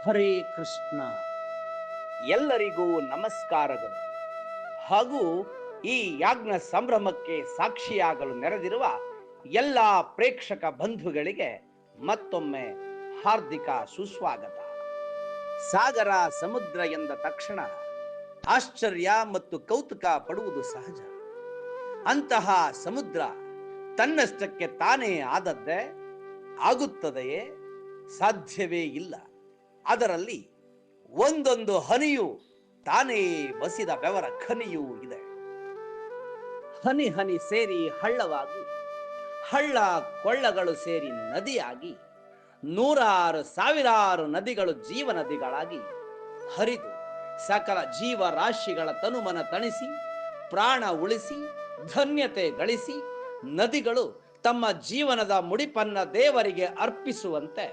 ಹರೇ ಕೃಷ್ಣ. ಎಲ್ಲರಿಗೂ ನಮಸ್ಕಾರಗಳು. ಹಾಗೂ ಈ ಯಾಜ್ಞ ಸಂಭ್ರಮಕ್ಕೆ ಸಾಕ್ಷಿಯಾಗಲು ನೆರೆದಿರುವ ಎಲ್ಲ ಪ್ರೇಕ್ಷಕ ಬಂಧುಗಳಿಗೆ ಮತ್ತೊಮ್ಮೆ ಹಾರ್ದಿಕ ಸುಸ್ವಾಗತ. ಸಾಗರ ಸಮುದ್ರ ಎಂದ ತಕ್ಷಣ ಆಶ್ಚರ್ಯ ಮತ್ತು ಕೌತುಕ ಪಡುವುದು ಸಹಜ. ಅಂತಹ ಸಮುದ್ರ ತನ್ನಷ್ಟಕ್ಕೆ ತಾನೇ ಆದದ್ದೇ? ಆಗುತ್ತದೆಯೇ? ಸಾಧ್ಯವೇ ಇಲ್ಲ. ಅದರಲ್ಲಿ ಒಂದೊಂದು ಹನಿಯು ತಾನೇ ಬಸಿದ ಬೆವರ ಖನಿಯೂ ಇದೆ. ಹನಿ ಹನಿ ಸೇರಿ ಹಳ್ಳವಾಗಿ, ಹಳ್ಳ ಕೊಳ್ಳಗಳು ಸೇರಿ ನದಿಯಾಗಿ, ನೂರಾರು ಸಾವಿರಾರು ನದಿಗಳು ಜೀವನದಿಗಳಾಗಿ ಹರಿದು ಸಕಲ ಜೀವರಾಶಿಗಳ ತನುಮನ ತಣಿಸಿ ಪ್ರಾಣ ಉಳಿಸಿ ಧನ್ಯತೆ ಗಳಿಸಿ ನದಿಗಳು ತಮ್ಮ ಜೀವನದ ಮುಡಿಪನ್ನ ದೇವರಿಗೆ ಅರ್ಪಿಸುವಂತೆ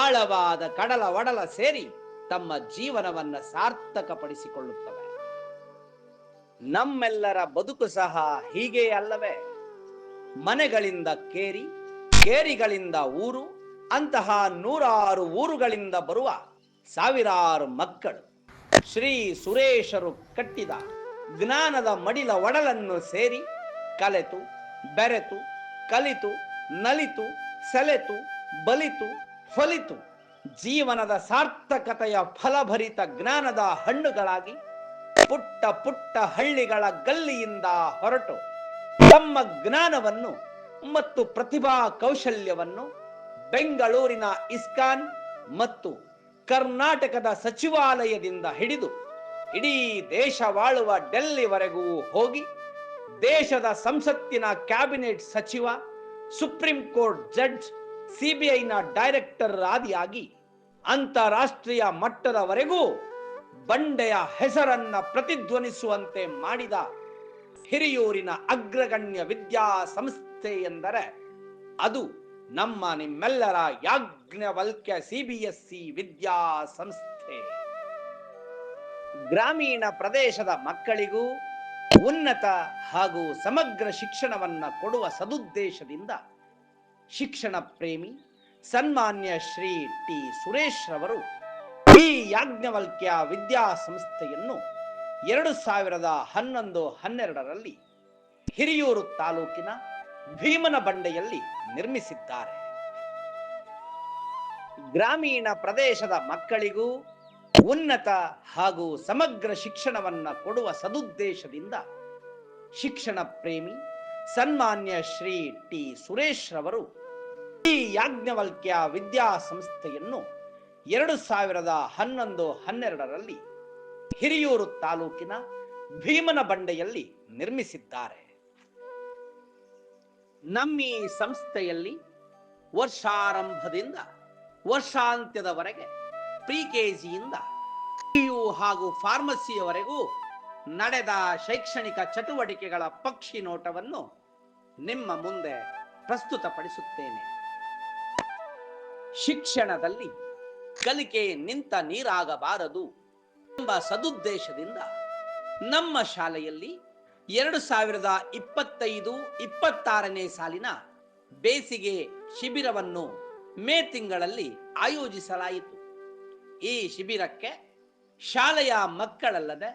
ಆಳವಾದ ಕಡಲ ಒಡಲ ಸೇರಿ ತಮ್ಮ ಜೀವನವನ್ನ ಸಾರ್ಥಕಪಡಿಸಿಕೊಳ್ಳುತ್ತವೆ. ನಮ್ಮೆಲ್ಲರ ಬದುಕು ಸಹ ಹೀಗೆ ಅಲ್ಲವೇ? ಮನೆಗಳಿಂದ ಕೇರಿ, ಕೇರಿಗಳಿಂದ ಊರು, ಅಂತಹ ನೂರಾರು ಊರುಗಳಿಂದ ಬರುವ ಸಾವಿರಾರು ಮಕ್ಕಳು ಶ್ರೀ ಸುರೇಶರು ಕಟ್ಟಿದ ಜ್ಞಾನದ ಮಡಿಲ ಒಡಲನ್ನು ಸೇರಿ ಕಲೆತು ಬೆರೆತು ಕಲಿತು ನಲಿತು ಸೆಲೆತು ಬಲಿತು ಫಲಿತು ಜೀವನದ ಸಾರ್ಥಕತೆಯ ಫಲಭರಿತ ಜ್ಞಾನದ ಹಣ್ಣುಗಳಾಗಿ ಪುಟ್ಟ ಪುಟ್ಟ ಹಳ್ಳಿಗಳ ಗಲ್ಲಿಯಿಂದ ಹೊರಟು ತಮ್ಮ ಜ್ಞಾನವನ್ನು ಮತ್ತು ಪ್ರತಿಭಾ ಕೌಶಲ್ಯವನ್ನು ಬೆಂಗಳೂರಿನ ಇಸ್ಕಾನ್ ಮತ್ತು ಕರ್ನಾಟಕದ ಸಚಿವಾಲಯದಿಂದ ಹಿಡಿದು ಇಡೀ ದೇಶವಾಳುವ ಡೆಲ್ಲಿವರೆಗೂ ಹೋಗಿ ದೇಶದ ಸಂಸತ್ತಿನ ಕ್ಯಾಬಿನೆಟ್ ಸಚಿವ, ಸುಪ್ರೀಂ ಕೋರ್ಟ್ ಜಡ್ಜ್, ಸಿಬಿಐನ ಡೈರೆಕ್ಟರ್ ಆದಿಯಾಗಿ ಅಂತಾರಾಷ್ಟ್ರೀಯ ಮಟ್ಟದವರೆಗೂ ಬಂಡೆಯ ಹೆಸರನ್ನ ಪ್ರತಿಧ್ವನಿಸುವಂತೆ ಮಾಡಿದ ಹಿರಿಯೂರಿನ ಅಗ್ರಗಣ್ಯ ವಿದ್ಯಾ ಸಂಸ್ಥೆ ಎಂದರೆ ಅದು ನಮ್ಮ ನಿಮ್ಮೆಲ್ಲರ ಯಾಜ್ಞವಲ್ಕ್ಯ ಸಿಬಿಎಸ್ಇ ವಿದ್ಯಾ ಸಂಸ್ಥೆ. ಗ್ರಾಮೀಣ ಪ್ರದೇಶದ ಮಕ್ಕಳಿಗೂ ಉನ್ನತ ಹಾಗೂ ಸಮಗ್ರ ಶಿಕ್ಷಣವನ್ನ ಕೊಡುವ ಸದುದ್ದೇಶದಿಂದ ಶಿಕ್ಷಣ ಪ್ರೇಮಿ ಸನ್ಮಾನ್ಯ ಶ್ರೀ ಟಿ ಸುರೇಶ್ ರವರು ಈ ಯಾಜ್ಞವಲ್ಕ್ಯ ವಿದ್ಯಾ ಸಂಸ್ಥೆಯನ್ನು 2011-12ರಲ್ಲಿ ಹಿರಿಯೂರು ತಾಲೂಕಿನ ಭೀಮನ ಬಂಡೆಯಲ್ಲಿ ನಿರ್ಮಿಸಿದ್ದಾರೆ. ಗ್ರಾಮೀಣ ಪ್ರದೇಶದ ಮಕ್ಕಳಿಗೂ ಉನ್ನತ ಹಾಗೂ ಸಮಗ್ರ ಶಿಕ್ಷಣವನ್ನ ಕೊಡುವ ಸದುದ್ದೇಶದಿಂದ ಶಿಕ್ಷಣ ಪ್ರೇಮಿ ಸನ್ಮಾನ್ಯ ಶ್ರೀ ಟಿ ಸುರೇಶ್ ರವರು ಈ ಯಾಜ್ಞವಲ್ಕ್ಯ ವಿದ್ಯಾ ಸಂಸ್ಥೆಯನ್ನು 2011-12ರಲ್ಲಿ ಹಿರಿಯೂರು ತಾಲೂಕಿನ ಭೀಮನ ಬಂಡೆಯಲ್ಲಿ ನಿರ್ಮಿಸಿದ್ದಾರೆ. ನಮ್ಮ ಈ ಸಂಸ್ಥೆಯಲ್ಲಿ ವರ್ಷಾರಂಭದಿಂದ ವರ್ಷಾಂತ್ಯದವರೆಗೆ ಪ್ರಿ ಕೆಜಿಯಿಂದ PU ಹಾಗೂ ಫಾರ್ಮಸಿಯವರೆಗೂ ನಡೆದ ಶೈಕ್ಷಣಿಕ ಚಟುವಟಿಕೆಗಳ ಪಕ್ಷಿ ನೋಟವನ್ನು ನಿಮ್ಮ ಮುಂದೆ ಪ್ರಸ್ತುತಪಡಿಸುತ್ತೇನೆ. ಶಿಕ್ಷಣದಲ್ಲಿ ಕಲಿಕೆ ನಿಂತ ನೀರಾಗಬಾರದು ಎಂಬ ಸದುದ್ದೇಶದಿಂದ ನಮ್ಮ ಶಾಲೆಯಲ್ಲಿ 2025-26ನೇ ಸಾಲಿನ ಬೇಸಿಗೆ ಶಿಬಿರವನ್ನು ಮೇ ತಿಂಗಳಲ್ಲಿ ಆಯೋಜಿಸಲಾಯಿತು. ಈ ಶಿಬಿರಕ್ಕೆ ಶಾಲೆಯ ಮಕ್ಕಳಲ್ಲದೆ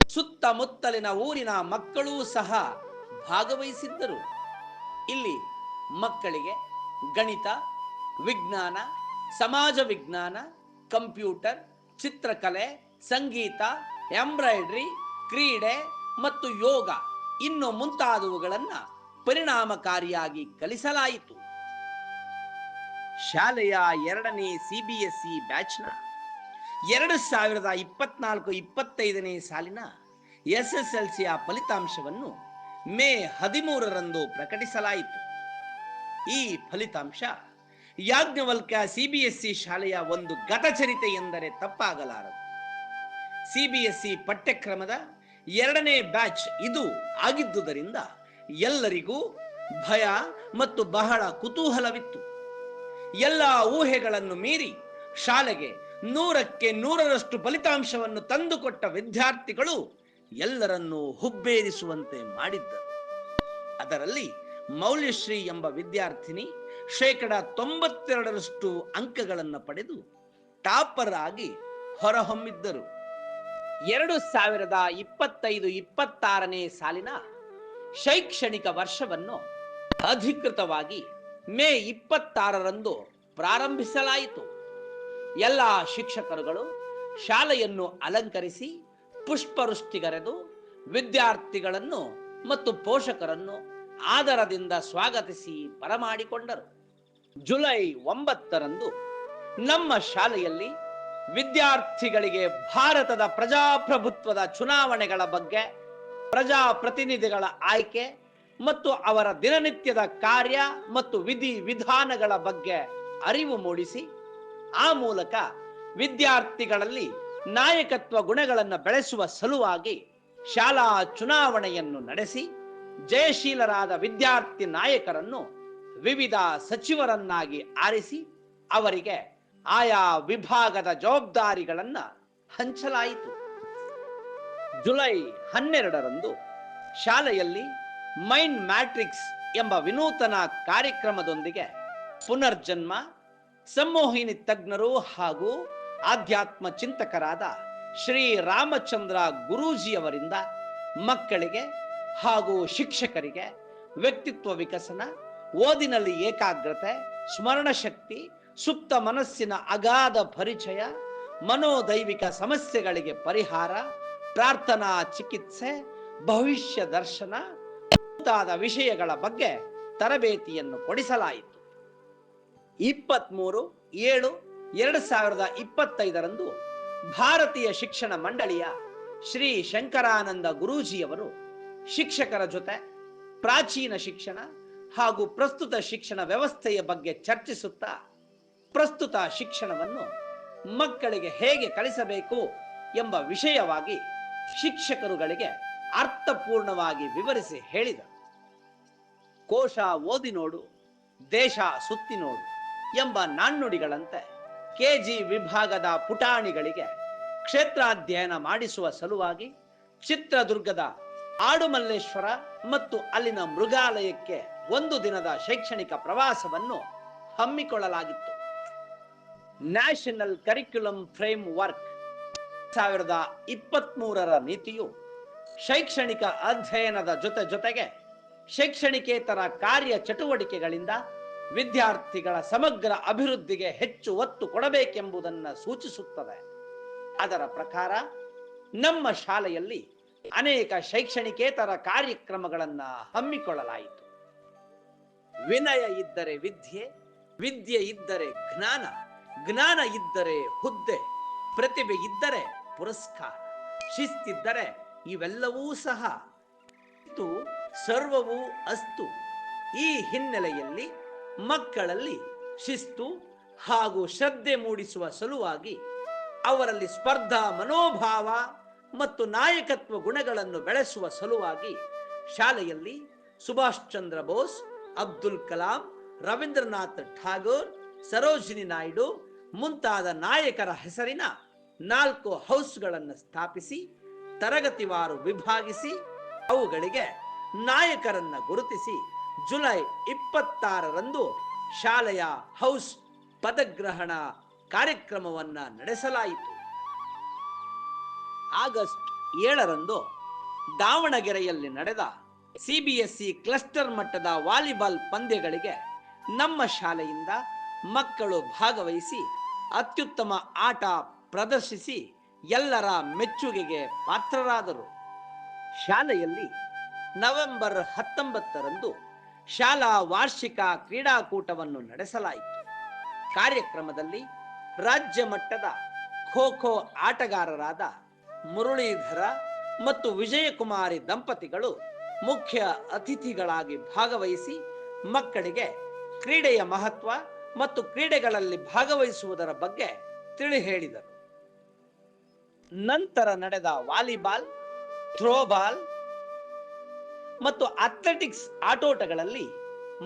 ಸುತ್ತಮುತ್ತಲಿನ ಊರಿನ ಮಕ್ಕಳೂ ಸಹ ಭಾಗವಹಿಸಿದ್ದರು. ಇಲ್ಲಿ ಮಕ್ಕಳಿಗೆ ಗಣಿತ, ವಿಜ್ಞಾನ, ಸಮಾಜ ವಿಜ್ಞಾನ, ಕಂಪ್ಯೂಟರ್, ಚಿತ್ರಕಲೆ, ಸಂಗೀತ, ಎಂಬ್ರಾಯ್ಡರಿ, ಕ್ರೀಡೆ ಮತ್ತು ಯೋಗ ಇನ್ನು ಮುಂತಾದವುಗಳನ್ನು ಪರಿಣಾಮಕಾರಿಯಾಗಿ ಕಲಿಸಲಾಯಿತು. ಶಾಲೆಯ 2ನೇ ಸಿಬಿಎಸ್ಇ ಬ್ಯಾಚ್ನ 2024-25ನೇ ಸಾಲಿನ SSLCಯ ಫಲಿತಾಂಶವನ್ನು ಮೇ 13ರಂದು ಪ್ರಕಟಿಸಲಾಯಿತು. ಈ ಫಲಿತಾಂಶ ಯಾಜ್ಞವಲ್ಕ್ಯ ಸಿಬಿಎಸ್ಇ ಶಾಲೆಯ ಒಂದು ಗತಚರಿತೆ ಎಂದರೆ ತಪ್ಪಾಗಲಾರದು. ಸಿಬಿಎಸ್ಇ ಪಠ್ಯಕ್ರಮದ 2ನೇ ಬ್ಯಾಚ್ ಇದು ಆಗಿದ್ದುದರಿಂದ ಎಲ್ಲರಿಗೂ ಭಯ ಮತ್ತು ಬಹಳ ಕುತೂಹಲವಿತ್ತು. ಎಲ್ಲ ಊಹೆಗಳನ್ನು ಮೀರಿ ಶಾಲೆಗೆ 100ಕ್ಕೆ 100ರಷ್ಟು ಫಲಿತಾಂಶವನ್ನು ತಂದುಕೊಟ್ಟ ವಿದ್ಯಾರ್ಥಿಗಳು ಎಲ್ಲರನ್ನೂ ಹುಬ್ಬೇರಿಸುವಂತೆ ಮಾಡಿದ್ದರು. ಅದರಲ್ಲಿ ಮೌಲ್ಯಶ್ರೀ ಎಂಬ ವಿದ್ಯಾರ್ಥಿನಿ 92% ಅಂಕಗಳನ್ನು ಪಡೆದು ಟಾಪರ್ ಆಗಿ ಹೊರಹೊಮ್ಮಿದ್ದರು. 2025-26ನೇ ಸಾಲಿನ ಶೈಕ್ಷಣಿಕ ವರ್ಷವನ್ನು ಅಧಿಕೃತವಾಗಿ ಮೇ 26ರಂದು ಪ್ರಾರಂಭಿಸಲಾಯಿತು. ಎಲ್ಲ ಶಿಕ್ಷಕರುಗಳು ಶಾಲೆಯನ್ನು ಅಲಂಕರಿಸಿ ಪುಷ್ಪವೃಷ್ಟಿಗರೆದು ವಿದ್ಯಾರ್ಥಿಗಳನ್ನು ಮತ್ತು ಪೋಷಕರನ್ನು ಆದರದಿಂದ ಸ್ವಾಗತಿಸಿ ಬರಮಾಡಿಕೊಂಡರು. ಜುಲೈ 9ರಂದು ನಮ್ಮ ಶಾಲೆಯಲ್ಲಿ ವಿದ್ಯಾರ್ಥಿಗಳಿಗೆ ಭಾರತದ ಪ್ರಜಾಪ್ರಭುತ್ವದ ಚುನಾವಣೆಗಳ ಬಗ್ಗೆ, ಪ್ರಜಾಪ್ರತಿನಿಧಿಗಳ ಆಯ್ಕೆ ಮತ್ತು ಅವರ ದಿನನಿತ್ಯದ ಕಾರ್ಯ ಮತ್ತು ವಿಧಿ ವಿಧಾನಗಳ ಬಗ್ಗೆ ಅರಿವು ಮೂಡಿಸಿ, ಆ ಮೂಲಕ ವಿದ್ಯಾರ್ಥಿಗಳಲ್ಲಿ ನಾಯಕತ್ವ ಗುಣಗಳನ್ನು ಬೆಳೆಸುವ ಸಲುವಾಗಿ ಶಾಲಾ ಚುನಾವಣೆಯನ್ನು ನಡೆಸಿ ಜಯಶೀಲರಾದ ವಿದ್ಯಾರ್ಥಿ ನಾಯಕರನ್ನು ವಿವಿಧ ಸಚಿವರನ್ನಾಗಿ ಆರಿಸಿ ಅವರಿಗೆ ಆಯಾ ವಿಭಾಗದ ಜವಾಬ್ದಾರಿಗಳನ್ನು ಹಂಚಲಾಯಿತು. ಜುಲೈ 12ರಂದು ಶಾಲೆಯಲ್ಲಿ ಮೈಂಡ್ ಮ್ಯಾಟ್ರಿಕ್ಸ್ ಎಂಬ ವಿನೂತನ ಕಾರ್ಯಕ್ರಮದೊಂದಿಗೆ ಪುನರ್ಜನ್ಮ, ಸಂಮೋಹಿನಿ ತಜ್ಞರು ಹಾಗೂ ಆಧ್ಯಾತ್ಮ ಚಿಂತಕರಾದ ಶ್ರೀ ರಾಮಚಂದ್ರ ಗುರೂಜಿಯವರಿಂದ ಮಕ್ಕಳಿಗೆ ಹಾಗೂ ಶಿಕ್ಷಕರಿಗೆ ವ್ಯಕ್ತಿತ್ವ ವಿಕಸನ, ಓದಿನಲ್ಲಿ ಏಕಾಗ್ರತೆ, ಸ್ಮರಣ ಶಕ್ತಿ, ಸುಪ್ತ ಮನಸ್ಸಿನ ಅಗಾಧ ಪರಿಚಯ, ಮನೋದೈವಿಕ ಸಮಸ್ಯೆಗಳಿಗೆ ಪರಿಹಾರ, ಪ್ರಾರ್ಥನಾ ಚಿಕಿತ್ಸೆ, ಭವಿಷ್ಯ ದರ್ಶನ ಮುಂತಾದ ವಿಷಯಗಳ ಬಗ್ಗೆ ತರಬೇತಿಯನ್ನು ಕೊಡಿಸಲಾಯಿತು. 23/7/2025ರಂದು ಭಾರತೀಯ ಶಿಕ್ಷಣ ಮಂಡಳಿಯ ಶ್ರೀ ಶಂಕರಾನಂದ ಗುರೂಜಿಯವರು ಶಿಕ್ಷಕರ ಜೊತೆ ಪ್ರಾಚೀನ ಶಿಕ್ಷಣ ಹಾಗೂ ಪ್ರಸ್ತುತ ಶಿಕ್ಷಣ ವ್ಯವಸ್ಥೆಯ ಬಗ್ಗೆ ಚರ್ಚಿಸುತ್ತಾ ಪ್ರಸ್ತುತ ಶಿಕ್ಷಣವನ್ನು ಮಕ್ಕಳಿಗೆ ಹೇಗೆ ಕಲಿಸಬೇಕು ಎಂಬ ವಿಷಯವಾಗಿ ಶಿಕ್ಷಕರುಗಳಿಗೆ ಅರ್ಥಪೂರ್ಣವಾಗಿ ವಿವರಿಸಿ ಹೇಳಿದರು. ಕೋಶ ಓದಿ ನೋಡು, ದೇಶ ಸುತ್ತಿ ನೋಡು ಎಂಬ ನಾಣ್ಣುಡಿಗಳಂತೆ ಕೆಜಿ ವಿಭಾಗದ ಪುಟಾಣಿಗಳಿಗೆ ಕ್ಷೇತ್ರಾಧ್ಯಯನ ಮಾಡಿಸುವ ಸಲುವಾಗಿ ಚಿತ್ರದುರ್ಗದ ಆಡುಮಲ್ಲೇಶ್ವರ ಮತ್ತು ಅಲ್ಲಿನ ಮೃಗಾಲಯಕ್ಕೆ 1 ದಿನದ ಶೈಕ್ಷಣಿಕ ಪ್ರವಾಸವನ್ನು ಹಮ್ಮಿಕೊಳ್ಳಲಾಗಿತ್ತು. ನ್ಯಾಷನಲ್ ಕರಿಕ್ಯುಲಮ್ ಫ್ರೇಮ್ ವರ್ಕ್ 2023ರ ನೀತಿಯು ಶೈಕ್ಷಣಿಕ ಅಧ್ಯಯನದ ಜೊತೆಗೆ ಶೈಕ್ಷಣಿಕೇತರ ಕಾರ್ಯ ಚಟುವಟಿಕೆಗಳಿಂದ ವಿದ್ಯಾರ್ಥಿಗಳ ಸಮಗ್ರ ಅಭಿವೃದ್ಧಿಗೆ ಹೆಚ್ಚು ಒತ್ತು ಕೊಡಬೇಕೆಂಬುದನ್ನು ಸೂಚಿಸುತ್ತದೆ. ಅದರ ಪ್ರಕಾರ ನಮ್ಮ ಶಾಲೆಯಲ್ಲಿ ಅನೇಕ ಶೈಕ್ಷಣಿಕೇತರ ಕಾರ್ಯಕ್ರಮಗಳನ್ನು ಹಮ್ಮಿಕೊಳ್ಳಲಾಯಿತು. ವಿನಯ ಇದ್ದರೆ ವಿದ್ಯೆ, ವಿದ್ಯೆ ಇದ್ದರೆ ಜ್ಞಾನ, ಜ್ಞಾನ ಇದ್ದರೆ ಹುದ್ದೆ, ಪ್ರತಿಭೆ ಇದ್ದರೆ ಪುರಸ್ಕಾರ, ಶಿಸ್ತಿದ್ದರೆ ಇವೆಲ್ಲವೂ ಸಹ ಸರ್ವವೂ ಅಸ್ತು. ಈ ಹಿನ್ನೆಲೆಯಲ್ಲಿ ಮಕ್ಕಳಲ್ಲಿ ಶಿಸ್ತು ಹಾಗೂ ಶ್ರದ್ಧೆ ಮೂಡಿಸುವ ಸಲುವಾಗಿ ಅವರಲ್ಲಿ ಸ್ಪರ್ಧಾ ಮನೋಭಾವ ಮತ್ತು ನಾಯಕತ್ವ ಗುಣಗಳನ್ನು ಬೆಳೆಸುವ ಸಲುವಾಗಿ ಶಾಲೆಯಲ್ಲಿ ಸುಭಾಷ್ ಚಂದ್ರ ಬೋಸ್, ಅಬ್ದುಲ್ ಕಲಾಂ, ರವೀಂದ್ರನಾಥ್ ಠಾಗೋರ್, ಸರೋಜಿನಿ ನಾಯ್ಡು ಮುಂತಾದ ನಾಯಕರ ಹೆಸರಿನ 4 ಹೌಸ್ಗಳನ್ನು ಸ್ಥಾಪಿಸಿ ತರಗತಿವಾರು ವಿಭಾಗಿಸಿ ಅವುಗಳಿಗೆ ನಾಯಕರನ್ನ ಗುರುತಿಸಿ ಜುಲೈ 26ರಂದು ಶಾಲೆಯ ಹೌಸ್ ಪದಗ್ರಹಣ ಕಾರ್ಯಕ್ರಮವನ್ನು ನಡೆಸಲಾಯಿತು. ಆಗಸ್ಟ್ 7ರಂದು ದಾವಣಗೆರೆಯಲ್ಲಿ ನಡೆದ ಸಿಬಿಎಸ್ಇ ಕ್ಲಸ್ಟರ್ ಮಟ್ಟದ ವಾಲಿಬಾಲ್ ಪಂದ್ಯಗಳಿಗೆ ನಮ್ಮ ಶಾಲೆಯಿಂದ ಮಕ್ಕಳು ಭಾಗವಹಿಸಿ ಅತ್ಯುತ್ತಮ ಆಟ ಪ್ರದರ್ಶಿಸಿ ಎಲ್ಲರ ಮೆಚ್ಚುಗೆಗೆ ಪಾತ್ರರಾದರು. ಶಾಲೆಯಲ್ಲಿ ನವೆಂಬರ್ 19ರಂದು ಶಾಲಾ ವಾರ್ಷಿಕ ಕ್ರೀಡಾಕೂಟವನ್ನು ನಡೆಸಲಾಯಿತು. ಕಾರ್ಯಕ್ರಮದಲ್ಲಿ ರಾಜ್ಯ ಮಟ್ಟದ ಖೋ ಖೋ ಆಟಗಾರರಾದ ಮುರಳೀಧರ ಮತ್ತು ವಿಜಯಕುಮಾರಿ ದಂಪತಿಗಳು ಮುಖ್ಯ ಅತಿಥಿಗಳಾಗಿ ಭಾಗವಹಿಸಿ ಮಕ್ಕಳಿಗೆ ಕ್ರೀಡೆಯ ಮಹತ್ವ ಮತ್ತು ಕ್ರೀಡೆಗಳಲ್ಲಿ ಭಾಗವಹಿಸುವುದರ ಬಗ್ಗೆ ತಿಳಿ ಹೇಳಿದರು. ನಂತರ ನಡೆದ ವಾಲಿಬಾಲ್, ಥ್ರೋಬಾಲ್ ಮತ್ತು ಅಥ್ಲೆಟಿಕ್ಸ್ ಆಟೋಟಗಳಲ್ಲಿ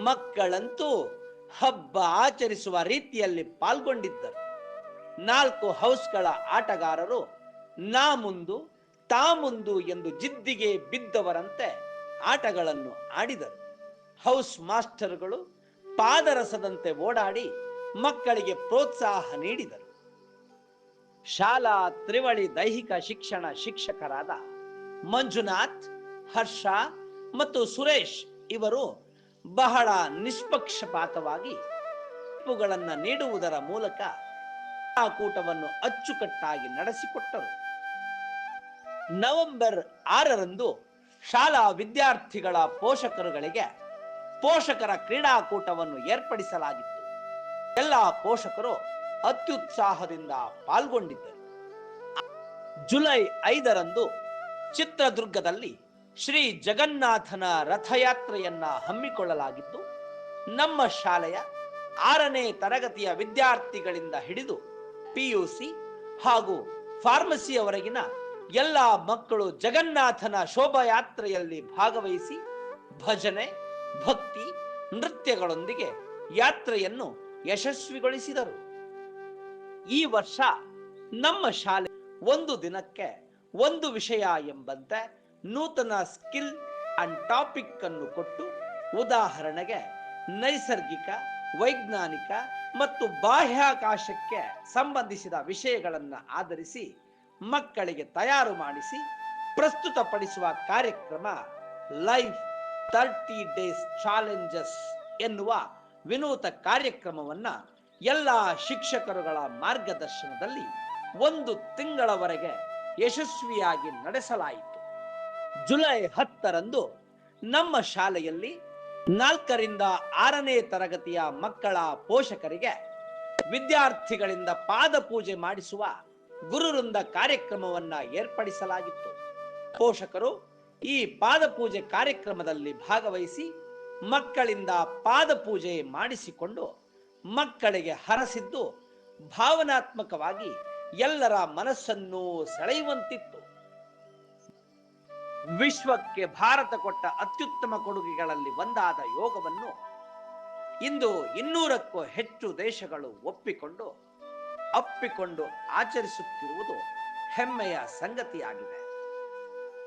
ಮಕ್ಕಳಂತೂ ಹಬ್ಬ ಆಚರಿಸುವ ರೀತಿಯಲ್ಲಿ ಪಾಲ್ಗೊಂಡಿದ್ದರು. 4 ಹೌಸ್ಗಳ ಆಟಗಾರರು ನಾ ಮುಂದು ತಾ ಮುಂದು ಎಂದು ಜಿದ್ದಿಗೆ ಬಿದ್ದವರಂತೆ ಆಟಗಳನ್ನು ಆಡಿದರು. ಹೌಸ್ ಮಾಸ್ಟರ್ಗಳು ಪಾದರಸದಂತೆ ಓಡಾಡಿ ಮಕ್ಕಳಿಗೆ ಪ್ರೋತ್ಸಾಹ ನೀಡಿದರು. ಶಾಲಾ ತ್ರಿವಳಿ ದೈಹಿಕ ಶಿಕ್ಷಣ ಶಿಕ್ಷಕರಾದ ಮಂಜುನಾಥ್, ಹರ್ಷ ಮತ್ತು ಸುರೇಶ್ ಇವರು ಬಹಳ ನಿಷ್ಪಕ್ಷಪಾತವಾಗಿ ತೀರ್ಪುಗಳನ್ನು ನೀಡುವುದರ ಮೂಲಕ ಕೂಟವನ್ನು ಅಚ್ಚುಕಟ್ಟಾಗಿ ನಡೆಸಿಕೊಟ್ಟರು. ನವೆಂಬರ್ 6ರಂದು ಶಾಲಾ ವಿದ್ಯಾರ್ಥಿಗಳ ಪೋಷಕರುಗಳಿಗೆ ಪೋಷಕರ ಕ್ರೀಡಾಕೂಟವನ್ನು ಏರ್ಪಡಿಸಲಾಗಿತ್ತು. ಎಲ್ಲ ಪೋಷಕರು ಅತ್ಯುತ್ಸಾಹದಿಂದ ಪಾಲ್ಗೊಂಡಿದ್ದರು. ಜುಲೈ 5ರಂದು ಚಿತ್ರದುರ್ಗದಲ್ಲಿ ಶ್ರೀ ಜಗನ್ನಾಥನ ರಥಯಾತ್ರೆಯನ್ನ ಹಮ್ಮಿಕೊಳ್ಳಲಾಗಿದ್ದು, ನಮ್ಮ ಶಾಲೆಯ 6ನೇ ತರಗತಿಯ ವಿದ್ಯಾರ್ಥಿಗಳಿಂದ ಹಿಡಿದು PUC ಹಾಗೂ ಫಾರ್ಮಸಿಯವರೆಗಿನ ಎಲ್ಲ ಮಕ್ಕಳು ಜಗನ್ನಾಥನ ಶೋಭಾಯಾತ್ರೆಯಲ್ಲಿ ಭಾಗವಹಿಸಿ ಭಜನೆ, ಭಕ್ತಿ, ನೃತ್ಯಗಳೊಂದಿಗೆ ಯಾತ್ರೆಯನ್ನು ಯಶಸ್ವಿಗೊಳಿಸಿದರು. ಈ ವರ್ಷ ನಮ್ಮ ಶಾಲೆ ಒಂದು ದಿನಕ್ಕೆ ಒಂದು ವಿಷಯ ಎಂಬಂತೆ ನೂತನ ಸ್ಕಿಲ್ ಅಂಡ್ ಟಾಪಿಕ್ ಅನ್ನು ಕೊಟ್ಟು, ಉದಾಹರಣೆಗೆ ನೈಸರ್ಗಿಕ, ವೈಜ್ಞಾನಿಕ ಮತ್ತು ಬಾಹ್ಯಾಕಾಶಕ್ಕೆ ಸಂಬಂಧಿಸಿದ ವಿಷಯಗಳನ್ನು ಆಧರಿಸಿ ಮಕ್ಕಳಿಗೆ ತಯಾರು ಮಾಡಿಸಿ ಪ್ರಸ್ತುತಪಡಿಸುವ ಕಾರ್ಯಕ್ರಮ ಲೈಫ್ 30 ಡೇಸ್ ಚಾಲೆಂಜಸ್ ಎನ್ನುವ ವಿನೂತ ಕಾರ್ಯಕ್ರಮವನ್ನ ಎಲ್ಲ ಶಿಕ್ಷಕರುಗಳ ಮಾರ್ಗದರ್ಶನದಲ್ಲಿ 1 ತಿಂಗಳವರೆಗೆ ಯಶಸ್ವಿಯಾಗಿ ನಡೆಸಲಾಯಿತು. ಜುಲೈ 10ರಂದು ನಮ್ಮ ಶಾಲೆಯಲ್ಲಿ 4ರಿಂದ 6ನೇ ತರಗತಿಯ ಮಕ್ಕಳ ಪೋಷಕರಿಗೆ ವಿದ್ಯಾರ್ಥಿಗಳಿಂದ ಪಾದಪೂಜೆ ಮಾಡಿಸುವ ಗುರುವೃಂದ ಕಾರ್ಯಕ್ರಮವನ್ನ ಏರ್ಪಡಿಸಲಾಗಿತ್ತು. ಪೋಷಕರು ಈ ಪಾದಪೂಜೆ ಕಾರ್ಯಕ್ರಮದಲ್ಲಿ ಭಾಗವಹಿಸಿ ಮಕ್ಕಳಿಂದ ಪಾದಪೂಜೆ ಮಾಡಿಸಿಕೊಂಡು ಮಕ್ಕಳಿಗೆ ಹರಸಿದ್ದು ಭಾವನಾತ್ಮಕವಾಗಿ ಎಲ್ಲರ ಮನಸ್ಸನ್ನು ಸೆಳೆಯುವಂತಿತ್ತು. ವಿಶ್ವಕ್ಕೆ ಭಾರತ ಕೊಟ್ಟ ಅತ್ಯುತ್ತಮ ಕೊಡುಗೆಗಳಲ್ಲಿ ಒಂದಾದ ಯೋಗವನ್ನು ಇಂದು 200ಕ್ಕೂ ಹೆಚ್ಚು ದೇಶಗಳು ಅಪ್ಪಿಕೊಂಡು ಆಚರಿಸುತ್ತಿರುವುದು ಹೆಮ್ಮೆಯ ಸಂಗತಿಯಾಗಿದೆ.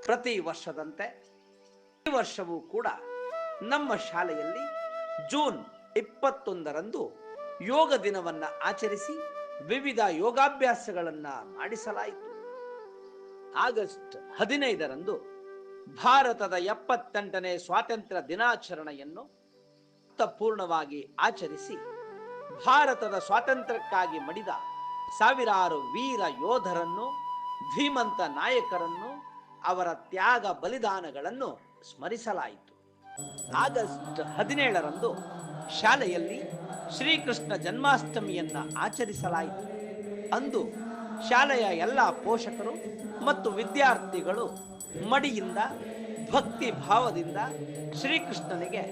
ಪ್ರತಿ ವರ್ಷದಂತೆ ಈ ವರ್ಷವೂ ಕೂಡ ನಮ್ಮ ಶಾಲೆಯಲ್ಲಿ ಜೂನ್ 21ರಂದು ಯೋಗ ದಿನವನ್ನು ಆಚರಿಸಿ ವಿವಿಧ ಯೋಗಾಭ್ಯಾಸಗಳನ್ನು ಮಾಡಿಸಲಾಯಿತು. ಆಗಸ್ಟ್ 15ರಂದು ಭಾರತದ 78ನೇ ಸ್ವಾತಂತ್ರ್ಯ ದಿನಾಚರಣೆಯನ್ನು ಪೂರ್ಣವಾಗಿ ಆಚರಿಸಿ ಭಾರತದ ಸ್ವಾತಂತ್ರ್ಯಕ್ಕಾಗಿ ಮಡಿದ ಸಾವಿರಾರು ವೀರ ಯೋಧರನ್ನು, ಧೀಮಂತ ನಾಯಕರನ್ನು, ಅವರ ತ್ಯಾಗ ಬಲಿದಾನಗಳನ್ನು ಸ್ಮರಿಸಲಾಯಿತು. ಆಗಸ್ಟ್ 17ರಂದು ಶಾಲೆಯಲ್ಲಿ ಶ್ರೀಕೃಷ್ಣ ಜನ್ಮಾಷ್ಟಮಿಯನ್ನ ಆಚರಿಸಲಾಯಿತು. ಅಂದು ಶಾಲೆಯ ಎಲ್ಲ ಪೋಷಕರು ಮತ್ತು ವಿದ್ಯಾರ್ಥಿಗಳು ಮಡಿಯಿಂದ, ಭಕ್ತಿ ಭಾವದಿಂದ ಶ್ರೀಕೃಷ್ಣನಿಗೆ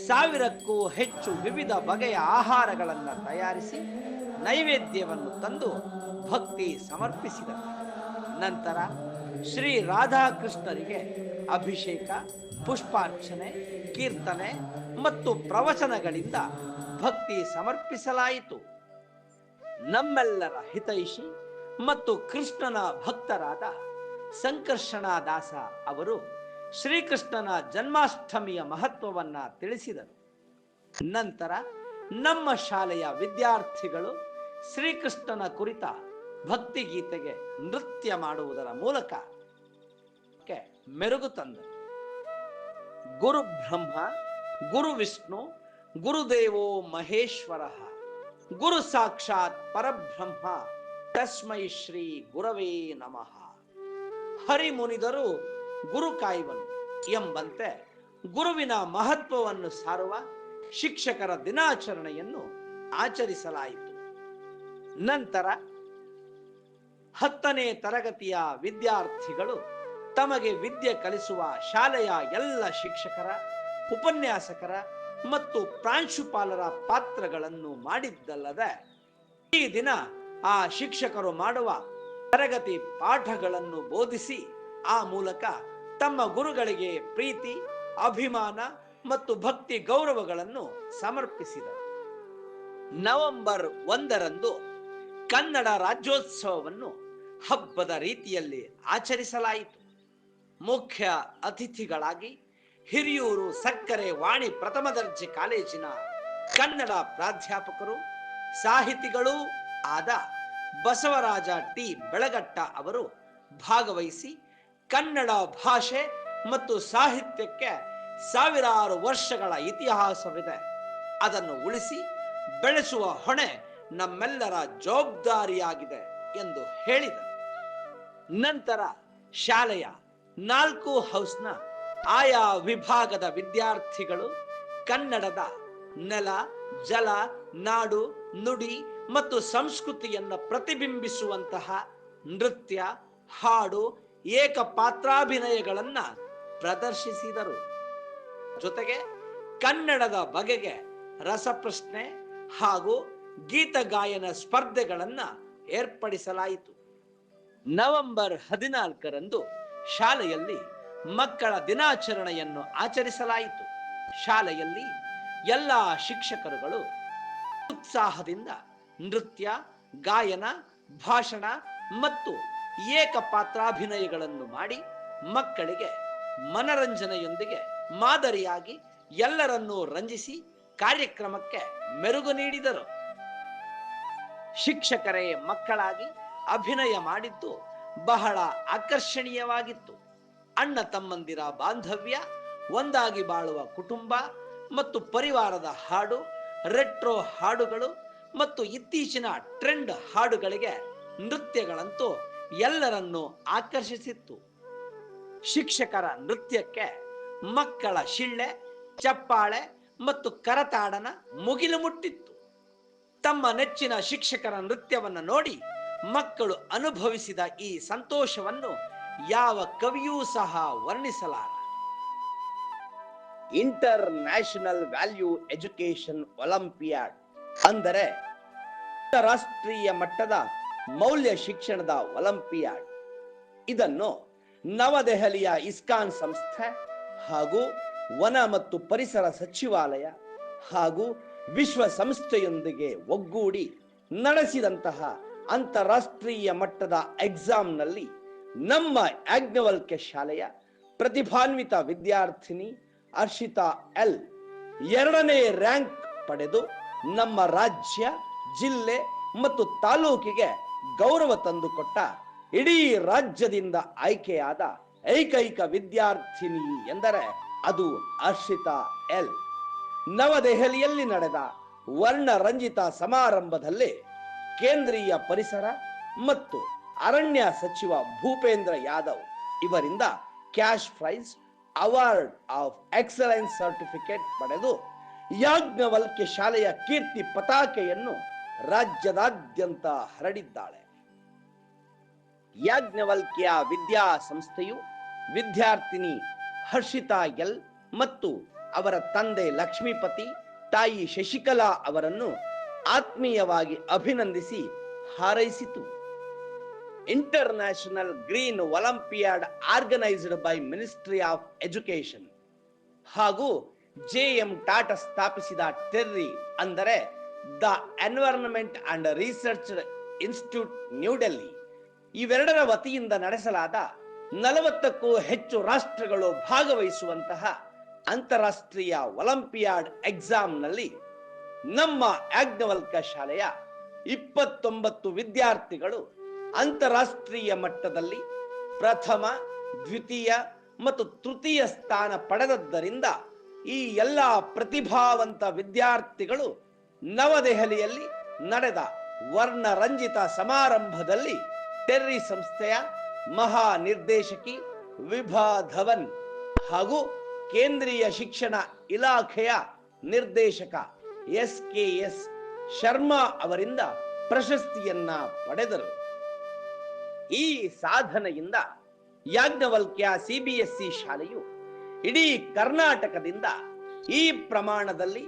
1000ಕ್ಕೂ ಹೆಚ್ಚು ವಿವಿಧ ಬಗೆಯ ಆಹಾರಗಳನ್ನು ತಯಾರಿಸಿ ನೈವೇದ್ಯವನ್ನು ತಂದು ಭಕ್ತಿ ಸಮರ್ಪಿಸಿದರು. ನಂತರ ಶ್ರೀ ರಾಧಾಕೃಷ್ಣರಿಗೆ ಅಭಿಷೇಕ, ಪುಷ್ಪಾರ್ಚನೆ, ಕೀರ್ತನೆ ಮತ್ತು ಪ್ರವಚನಗಳಿಂದ ಭಕ್ತಿ ಸಮರ್ಪಿಸಲಾಯಿತು. ನಮ್ಮೆಲ್ಲರ ಹಿತೈಷಿ ಮತ್ತು ಕೃಷ್ಣನ ಭಕ್ತರಾದ ಸಂಕರ್ಷಣದಾಸ ಅವರು ಶ್ರೀಕೃಷ್ಣನ ಜನ್ಮಾಷ್ಟಮಿಯ ಮಹತ್ವವನ್ನ ತಿಳಿಸಿದರು. ನಂತರ ನಮ್ಮ ಶಾಲೆಯ ವಿದ್ಯಾರ್ಥಿಗಳು ಶ್ರೀಕೃಷ್ಣನ ಕುರಿತ ಭಕ್ತಿಗೀತೆಗೆ ನೃತ್ಯ ಮಾಡುವುದರ ಮೂಲಕ ಮೆರುಗು ತಂದರು. ಗುರು ಬ್ರಹ್ಮ, ಗುರು ವಿಷ್ಣು, ಗುರುದೇವೋ ಮಹೇಶ್ವರ, ಗುರು ಸಾಕ್ಷಾತ್ ಪರಬ್ರಹ್ಮ, ತಸ್ಮೈ ಶ್ರೀ ಗುರವೇ ನಮಃ. ಹರಿ ಮುನಿದರು ಗುರು ಕಾಯುವನು ಎಂಬಂತೆ ಗುರುವಿನ ಮಹತ್ವವನ್ನು ಸಾರುವ ಶಿಕ್ಷಕರ ದಿನಾಚರಣೆಯನ್ನು ಆಚರಿಸಲಾಯಿತು. ನಂತರ 10ನೇ ತರಗತಿಯ ವಿದ್ಯಾರ್ಥಿಗಳು ತಮಗೆ ವಿದ್ಯೆ ಕಲಿಸುವ ಶಾಲೆಯ ಎಲ್ಲ ಶಿಕ್ಷಕರ, ಉಪನ್ಯಾಸಕರ ಮತ್ತು ಪ್ರಾಂಶುಪಾಲರ ಪಾತ್ರಗಳನ್ನು ಮಾಡಿದ್ದಲ್ಲದೆ ಈ ದಿನ ಆ ಶಿಕ್ಷಕರು ಮಾಡುವ ತರಗತಿ ಪಾಠಗಳನ್ನು ಬೋಧಿಸಿ ಆ ಮೂಲಕ ತಮ್ಮ ಗುರುಗಳಿಗೆ ಪ್ರೀತಿ, ಅಭಿಮಾನ ಮತ್ತು ಭಕ್ತಿ ಗೌರವಗಳನ್ನು ಸಮರ್ಪಿಸಿದರು. ನವೆಂಬರ್ 1ರಂದು ಕನ್ನಡ ರಾಜ್ಯೋತ್ಸವವನ್ನು ಹಬ್ಬದ ರೀತಿಯಲ್ಲಿ ಆಚರಿಸಲಾಯಿತು. ಮುಖ್ಯ ಅತಿಥಿಗಳಾಗಿ ಹಿರಿಯೂರು ಸಕ್ಕರೆ ವಾಣಿ ಪ್ರಥಮ ದರ್ಜೆ ಕಾಲೇಜಿನ ಕನ್ನಡ ಪ್ರಾಧ್ಯಾಪಕರು, ಸಾಹಿತಿಗಳೂ ಆದ ಬಸವರಾಜ ಟಿ ಬೆಳಗಟ್ಟ ಅವರು ಭಾಗವಹಿಸಿ ಕನ್ನಡ ಭಾಷೆ ಮತ್ತು ಸಾಹಿತ್ಯಕ್ಕೆ ಸಾವಿರಾರು ವರ್ಷಗಳ ಇತಿಹಾಸವಿದೆ. ಅದನ್ನು ಉಳಿಸಿ ಬೆಳೆಸುವ ಹೊಣೆ ನಮ್ಮೆಲ್ಲರ ಜವಾಬ್ದಾರಿಯಾಗಿದೆ ಎಂದು ಹೇಳಿದರು. ನಂತರ ಶಾಲೆಯ 4 ಹೌಸ್ನ ಆಯಾ ವಿಭಾಗದ ವಿದ್ಯಾರ್ಥಿಗಳು ಕನ್ನಡದ ನೆಲ, ಜಲ, ನಾಡು, ನುಡಿ ಮತ್ತು ಸಂಸ್ಕೃತಿಯನ್ನು ಪ್ರತಿಬಿಂಬಿಸುವಂತಹ ನೃತ್ಯ, ಹಾಡು, ಏಕಪಾತ್ರಾಭಿನಯಗಳನ್ನು ಪ್ರದರ್ಶಿಸಿದರು. ಜೊತೆಗೆ ಕನ್ನಡದ ಬಗೆಗೆ ರಸಪ್ರಶ್ನೆ ಹಾಗೂ ಗೀತಗಾಯನ ಸ್ಪರ್ಧೆಗಳನ್ನು ಏರ್ಪಡಿಸಲಾಯಿತು. ನವೆಂಬರ್ 14ರಂದು ಶಾಲೆಯಲ್ಲಿ ಮಕ್ಕಳ ದಿನಾಚರಣೆಯನ್ನು ಆಚರಿಸಲಾಯಿತು. ಶಾಲೆಯಲ್ಲಿ ಎಲ್ಲ ಶಿಕ್ಷಕರುಗಳು ಉತ್ಸಾಹದಿಂದ ನೃತ್ಯ, ಗಾಯನ, ಭಾಷಣ ಮತ್ತು ಏಕಪಾತ್ರಾಭಿನಯಗಳನ್ನು ಮಾಡಿ ಮಕ್ಕಳಿಗೆ ಮನರಂಜನೆಯೊಂದಿಗೆ ಮಾದರಿಯಾಗಿ ಎಲ್ಲರನ್ನೂ ರಂಜಿಸಿ ಕಾರ್ಯಕ್ರಮಕ್ಕೆ ಮೆರುಗು ನೀಡಿದರು. ಶಿಕ್ಷಕರೇ ಮಕ್ಕಳಾಗಿ ಅಭಿನಯ ಮಾಡಿದ್ದು ಬಹಳ ಆಕರ್ಷಣೀಯವಾಗಿತ್ತು. ಅಣ್ಣ ತಮ್ಮಂದಿರ ಬಾಂಧವ್ಯ, ಒಂದಾಗಿ ಬಾಳುವ ಕುಟುಂಬ ಮತ್ತು ಪರಿವಾರದ ಹಾಡು, ರೆಟ್ರೋ ಹಾಡುಗಳು ಮತ್ತು ಇತ್ತೀಚಿನ ಟ್ರೆಂಡ್ ಹಾಡುಗಳಿಗೆ ನೃತ್ಯಗಳಂತೂ ಎಲ್ಲರನ್ನೂ ಆಕರ್ಷಿಸಿತ್ತು. ಶಿಕ್ಷಕರ ನೃತ್ಯಕ್ಕೆ ಮಕ್ಕಳ ಶಿಳ್ಳೆ, ಚಪ್ಪಾಳೆ ಮತ್ತು ಕರತಾಡನ ಮುಗಿಲು ಮುಟ್ಟಿತ್ತು. ತಮ್ಮ ನೆಚ್ಚಿನ ಶಿಕ್ಷಕರ ನೃತ್ಯವನ್ನು ನೋಡಿ ಮಕ್ಕಳು ಅನುಭವಿಸಿದ ಈ ಸಂತೋಷವನ್ನು ಯಾವ ಕವಿಯೂ ಸಹ ವರ್ಣಿಸಲಾರ. International value education olympiad ಅಂದರೆ ರಾಷ್ಟ್ರೀಯ ಮಟ್ಟದ ಮೌಲ್ಯ ಶಿಕ್ಷಣದ ಒಲಿಂಪಿಯಾಡ್. ಇದನ್ನು ನವದೆಹಲಿಯ ಇಸ್ಕಾನ್ ಸಂಸ್ಥೆ ಹಾಗೂ ವನ ಮತ್ತು ಪರಿಸರ ಸಚಿವಾಲಯ ಹಾಗೂ ವಿಶ್ವಸಂಸ್ಥೆಯೊಂದಿಗೆ ಒಗ್ಗೂಡಿ ನಡೆಸಿದಂತಹ ಅಂತಾರಾಷ್ಟ್ರೀಯ ಮಟ್ಟದ ಎಕ್ಸಾಮ್ನಲ್ಲಿ ನಮ್ಮ ಯಾಜ್ಞವಲ್ಕ್ಯ ಶಾಲೆಯ ಪ್ರತಿಭಾನ್ವಿತ ವಿದ್ಯಾರ್ಥಿನಿ ಹರ್ಷಿತಾ ಎಲ್ 2ನೇ ರ್ಯಾಂಕ್ ಪಡೆದು ನಮ್ಮ ರಾಜ್ಯ, ಜಿಲ್ಲೆ ಮತ್ತು ತಾಲೂಕಿಗೆ ಗೌರವ ತಂದುಕೊಟ್ಟ ಇಡೀ ರಾಜ್ಯದಿಂದ ಆಯ್ಕೆಯಾದ ಏಕೈಕ ವಿದ್ಯಾರ್ಥಿನಿ ಎಂದರೆ ಅದು ಹರ್ಷಿತಾ ಎಲ್. ನವದೆಹಲಿಯಲ್ಲಿ ನಡೆದ ವರ್ಣರಂಜಿತ ಸಮಾರಂಭದಲ್ಲಿ ಕೇಂದ್ರೀಯ ಪರಿಸರ ಮತ್ತು ಅರಣ್ಯ ಸಚಿವ ಭೂಪೇಂದ್ರ ಯಾದವ್ ಇವರಿಂದ cash prize, award of excellence certificate ಪಡೆದು ಯಾಜ್ಞವಲ್ಕ್ಯ ಶಾಲೆಯ ಕೀರ್ತಿ ಪತಾಕೆಯನ್ನು ರಾಜ್ಯದಾದ್ಯಂತ ಹರಡಿದ್ದಾಳೆ. ಯಾಜ್ಞವಲ್ಕ್ಯ ವಿದ್ಯಾ ಸಂಸ್ಥೆಯು ವಿದ್ಯಾರ್ಥಿನಿ ಹರ್ಷಿತಾ ಎಲ್ ಮತ್ತು ಅವರ ತಂದೆ ಲಕ್ಷ್ಮೀಪತಿ, ತಾಯಿ ಶಶಿಕಲಾ ಅವರನ್ನು ಆತ್ಮೀಯವಾಗಿ ಅಭಿನಂದಿಸಿ ಹಾರೈಸಿತು. International green olympiad organised by ministry of education ಹಾಗೂ ಜೆ.ಎಂ. ಟಾಟಾ ಸ್ಥಾಪಿಸಿದ ಟೆರ್ರಿ ಅಂದರೆ the environment and research institute New Delhi ಇವೆರಡರ ವತಿಯಿಂದ ನಡೆಸಲಾದ 40ಕ್ಕೂ ಹೆಚ್ಚು ರಾಷ್ಟ್ರಗಳು ಭಾಗವಹಿಸುವಂತಹ ಅಂತಾರಾಷ್ಟ್ರೀಯ ಒಲಿಂಪಿಯಾಡ್ ಎಕ್ಸಾಮ್ನಲ್ಲಿ ನಮ್ಮ ಯಾಜ್ಞವಲ್ಕ್ಯ ಶಾಲೆಯ 29 ವಿದ್ಯಾರ್ಥಿಗಳು ಅಂತಾರಾಷ್ಟ್ರೀಯ ಮಟ್ಟದಲ್ಲಿ ಪ್ರಥಮ, ದ್ವಿತೀಯ ಮತ್ತು ತೃತೀಯ ಸ್ಥಾನ ಪಡೆದದ್ದರಿಂದ ಈ ಎಲ್ಲ ಪ್ರತಿಭಾವಂತ ವಿದ್ಯಾರ್ಥಿಗಳು ನವದೆಹಲಿಯಲ್ಲಿ ನಡೆದ ವರ್ಣರಂಜಿತ ಸಮಾರಂಭದಲ್ಲಿ ಟೆರ್ರಿ ಸಂಸ್ಥೆಯ ಮಹಾ ನಿರ್ದೇಶಕಿ ವಿಭಾ ಧವನ್ ಹಾಗೂ ಕೇಂದ್ರೀಯ ಶಿಕ್ಷಣ ಇಲಾಖೆಯ ನಿರ್ದೇಶಕ ಎಸ್.ಕೆ.ಎಸ್. ಶರ್ಮಾ ಅವರಿಂದ ಪ್ರಶಸ್ತಿಯನ್ನ ಪಡೆದರು. ಈ ಸಾಧನೆಯಿಂದ ಯಾಜ್ಞವಲ್ಕ್ಯ ಸಿಬಿಎಸ್ಇ ಶಾಲೆಯು ಇಡೀ ಕರ್ನಾಟಕದಿಂದ ಈ ಪ್ರಮಾಣದಲ್ಲಿ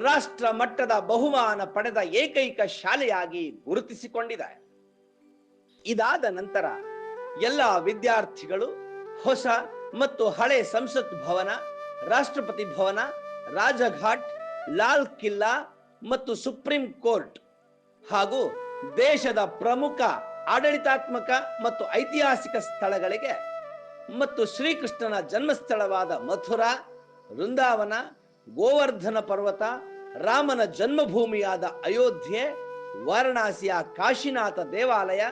ರಾಷ್ಟ್ರ ಮಟ್ಟದ ಬಹುಮಾನ ಪಡೆದ ಏಕೈಕ ಶಾಲೆಯಾಗಿ ಗುರುತಿಸಿಕೊಂಡಿದೆ. ಇದಾದ ನಂತರ ಎಲ್ಲ ವಿದ್ಯಾರ್ಥಿಗಳು ಹೊಸ ಮತ್ತು ಹಳೆ ಸಂಸತ್ ಭವನ, ರಾಷ್ಟ್ರಪತಿ ಭವನ, ರಾಜಘಾಟ್, ಲಾಲ್ ಕಿಲ್ಲಾ ಮತ್ತು ಸುಪ್ರೀಂ ಕೋರ್ಟ್ ಹಾಗೂ ದೇಶದ ಪ್ರಮುಖ ಆಡಳಿತಾತ್ಮಕ ಮತ್ತು ಐತಿಹಾಸಿಕ ಸ್ಥಳಗಳಿಗೆ ಮತ್ತು ಶ್ರೀಕೃಷ್ಣನ ಜನ್ಮಸ್ಥಳವಾದ ಮಥುರಾ, ವೃಂದಾವನ, ಗೋವರ್ಧನ ಪರ್ವತ, ರಾಮನ ಜನ್ಮಭೂಮಿಯಾದ ಅಯೋಧ್ಯೆ ವಾರಣಾಸಿಯ ಕಾಶಿನಾಥ ದೇವಾಲಯ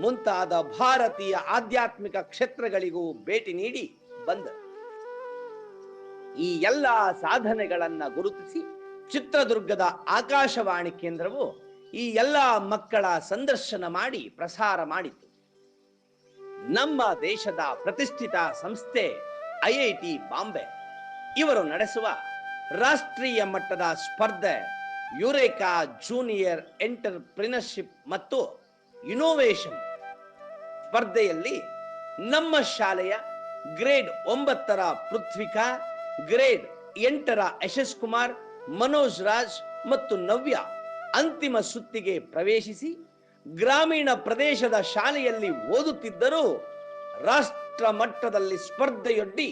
ಮುಂತಾದ ಭಾರತೀಯ ಆಧ್ಯಾತ್ಮಿಕ ಕ್ಷೇತ್ರಗಳಿಗೂ ಭೇಟಿ ನೀಡಿ ಬಂದರು. ಈ ಎಲ್ಲ ಸಾಧನೆಗಳನ್ನ ಗುರುತಿಸಿ ಚಿತ್ರದುರ್ಗದ ಆಕಾಶವಾಣಿ ಕೇಂದ್ರವು ಈ ಎಲ್ಲ ಮಕ್ಕಳ ಸಂದರ್ಶನ ಮಾಡಿ ಪ್ರಸಾರ ಮಾಡಿತು. ನಮ್ಮ ದೇಶದ ಪ್ರತಿಷ್ಠಿತ ಸಂಸ್ಥೆ IIT ಬಾಂಬೆ ಇವರು ನಡೆಸುವ ರಾಷ್ಟ್ರೀಯ ಮಟ್ಟದ ಸ್ಪರ್ಧೆ ಯುರೇಕಾ ಜೂನಿಯರ್ ಎಂಟರ್ಪ್ರಿನರ್ಶಿಪ್ ಮತ್ತು ಇನೋವೇಷನ್ ಸ್ಪರ್ಧೆಯಲ್ಲಿ ನಮ್ಮ ಶಾಲೆಯ ಗ್ರೇಡ್ 9ರ ಪೃಥ್ವಿಕಾ, ಗ್ರೇಡ್ 8ರ ಯಶಸ್ ಕುಮಾರ್, ಮನೋಜ್ ರಾಜ್ ಮತ್ತು ನವ್ಯ ಅಂತಿಮ ಸುತ್ತಿಗೆ ಪ್ರವೇಶಿಸಿ ಗ್ರಾಮೀಣ ಪ್ರದೇಶದ ಶಾಲೆಯಲ್ಲಿ ಓದುತ್ತಿದ್ದರೂ ರಾಷ್ಟ್ರ ಮಟ್ಟದಲ್ಲಿ ಸ್ಪರ್ಧೆಯೊಡ್ಡಿ